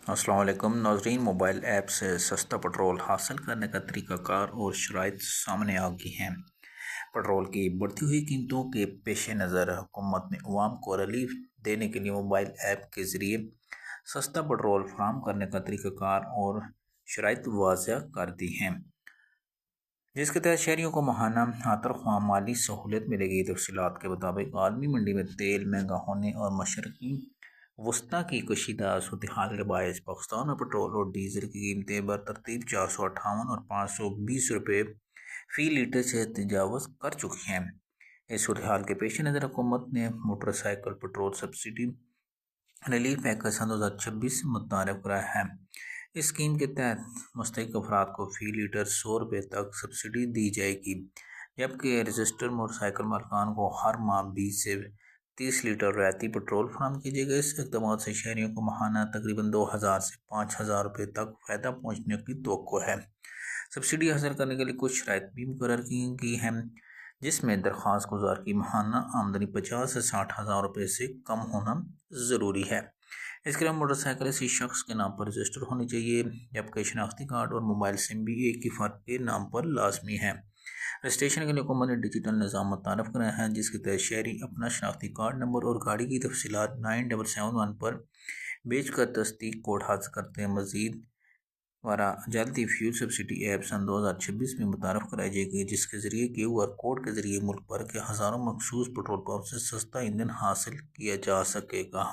अस्सलाम वालेकुम नाज़रीन। मोबाइल ऐप से सस्ता पेट्रोल हासिल करने का तरीक़ाकार और शराइत सामने आ गई हैं। पेट्रोल की बढ़ती हुई कीमतों के पेश नज़र हुकूमत ने अवाम को रिलीफ देने के लिए मोबाइल ऐप के ज़रिए सस्ता पेट्रोल फराहम करने का तरीक़ाकार और शराइत वाज़ह कर दी हैं, जिसके तहत शहरियों को माहाना आतरख्वाह माली सहूलत मिलेगी। तफसीलात के मुताबिक आलमी मंडी में तेल महंगा होने और मशरक़ी वस्ता की कशीदा सूरत हाल के बायस पाकिस्तान में पेट्रोल और डीजल की कीमतें बरतरतीब 458 और 520 रुपये फ़ी लीटर से तजावज़ कर चुकी हैं। इस सूरत हाल के पेश नज़र हुकूमत ने motorcycle petrol subsidy relief package सन 2026 मुतारफ़ कराया है। इस स्कीम के तहत मुस्तहिक अफराद को फ़ी लीटर 100 रुपये तक सब्सिडी दी जाएगी, जबकि रजिस्टर्ड मोटरसाइकिल मालिकान को हर माह 20 से 30 लीटर रैयती पेट्रोल फराहम कीजिएगा। इस इक़दाम से शहरियों को माहाना तकरीबन 2000 से 5000 रुपये तक फ़ायदा पहुँचने की तवक्को है। सब्सिडी हासिल करने के लिए कुछ शराइत भी मुकर्रर की गई हैं, जिसमें दरख्वास्त गुजार की माहाना आमदनी 50 से 60 हज़ार रुपये से कम होना ज़रूरी है। इसके अलावा मोटरसाइकिल इसी शख्स के नाम पर रजिस्टर होनी चाहिए, जबकि शनाख्ती कार्ड और मोबाइल सिम भी एक ही फ़र्द के नाम पर लाजमी है। रजिस्ट्रेशन के लिए हुकूमत ने डिजिटल निज़ाम मुतारफ़ कराया है, जिसके तहत शहरी अपना शनाख्ती कार्ड नंबर और गाड़ी की तफसीलात 9771 पर बेच कर तस्दीक कोड हासिल करते हैं। मज़ीद वारा जल्दी फ्यूल सब्सिडी ऐप सन 2026 में मुतारफ़ कराई जाएगी, जिसके ज़रिए QR कोड के ज़रिए मुल्क भर के हज़ारों मखसूस पेट्रोल पंप से सस्ता ईंधन हासिल किया जा सकेगा।